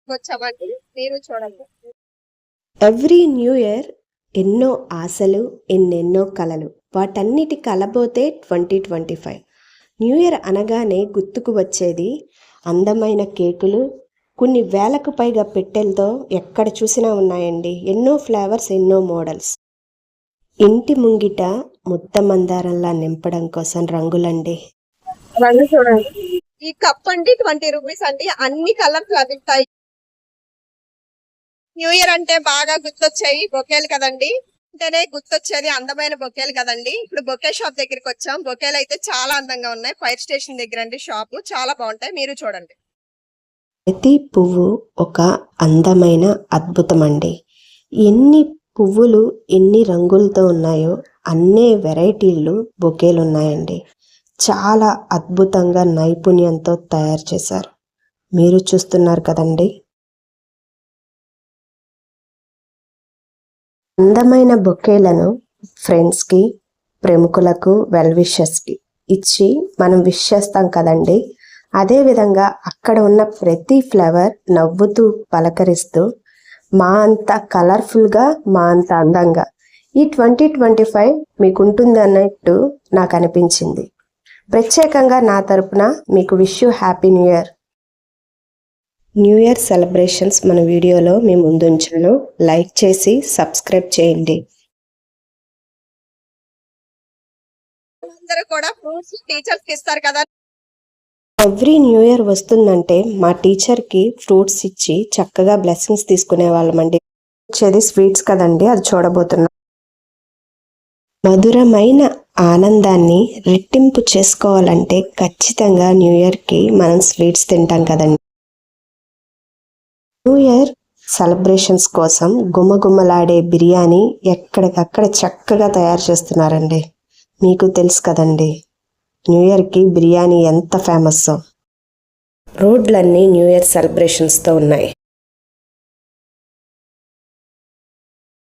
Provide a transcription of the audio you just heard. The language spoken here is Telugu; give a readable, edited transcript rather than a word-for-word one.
వచ్చామండి, మీరు చూడండి. ఎవ్రీ న్యూ ఇయర్ ఎన్నో ఆశలు, ఎన్నెన్నో కలలు, వాటన్నిటి కలబోతే 2025. న్యూ ఇయర్ అనగానే గుర్తుకు వచ్చేది అందమైన కేకులు, కొన్ని వేలకు పైగా పెట్టెలతో ఎక్కడ చూసినా ఉన్నాయండి. ఎన్నో ఫ్లేవర్స్, ఎన్నో మోడల్స్. ఇంటి ముంగిట ముద్ద మందారంలా నింపడం కోసం రంగులండి. రంగు చూడండి. ఈ కప్ అండి 20 రూపీస్ అండి. అన్ని కలర్స్ లభిస్తాయి. న్యూ ఇయర్ అంటే బాగా గుర్తొచ్చాయి బొకేలు కదండి. అంటేనే గుర్తొచ్చేది అందమైన బొకేలు కదండి. ఇప్పుడు బొకే షాప్ దగ్గరికి వచ్చాం. బొకేలు అయితే చాలా అందంగా ఉన్నాయి. ఫైర్ స్టేషన్ దగ్గర అండి షాపు, చాలా బాగుంటాయి, మీరు చూడండి. ప్రతి పువ్వు ఒక అందమైన అద్భుతం అండి. ఎన్ని పువ్వులు ఎన్ని రంగులతో ఉన్నాయో అన్నే వెరైటీలు బొకేలు ఉన్నాయండి. చాలా అద్భుతంగా నైపుణ్యంతో తయారు చేశారు. మీరు చూస్తున్నారు కదండి. అందమైన బొకేలను ఫ్రెండ్స్కి, ప్రముఖులకు, వెల్ విషర్స్కి ఇచ్చి మనం విష్ చేస్తాం కదండి. అదేవిధంగా అక్కడ ఉన్న ప్రతి ఫ్లవర్ నవ్వుతూ పలకరిస్తూ మా అంత కలర్ఫుల్గా, మా అంత అందంగా ఈ 2025 మీకుంటుంది అన్నట్టు నాకు అనిపించింది. ప్రత్యేకంగా నా తరపున మీకు wish you happy new year. New year celebrations మన వీడియోలో మీ ముందు ఉంచాను. లైక్ చేసి సబ్స్క్రైబ్ చేయండి. అందరూ కూడా ఫ్రూట్స్ టీచర్స్ కి ఇస్తారు కదా. ఎవ్రీ న్యూ ఇయర్ వస్తుందంటే మా టీచర్కి ఫ్రూట్స్ ఇచ్చి చక్కగా బ్లెస్సింగ్స్ తీసుకునే వాళ్ళమండి. వచ్చేది స్వీట్స్ కదండి, అది చూడబోతున్నాం. మధురమైన ఆనందాన్ని రెట్టింపు చేసుకోవాలంటే ఖచ్చితంగా న్యూ ఇయర్కి మనం స్వీట్స్ తింటాం కదండి. న్యూ ఇయర్ సెలబ్రేషన్స్ కోసం గుమగుమలాడే బిర్యానీ ఎక్కడికక్కడ చక్కగా తయారు చేస్తున్నారండి. మీకు తెలుసు కదండి న్యూ ఇయర్కి బిర్యానీ ఎంత ఫేమస్సో. రోడ్లన్నీ న్యూ ఇయర్ సెలబ్రేషన్స్తో ఉన్నాయి.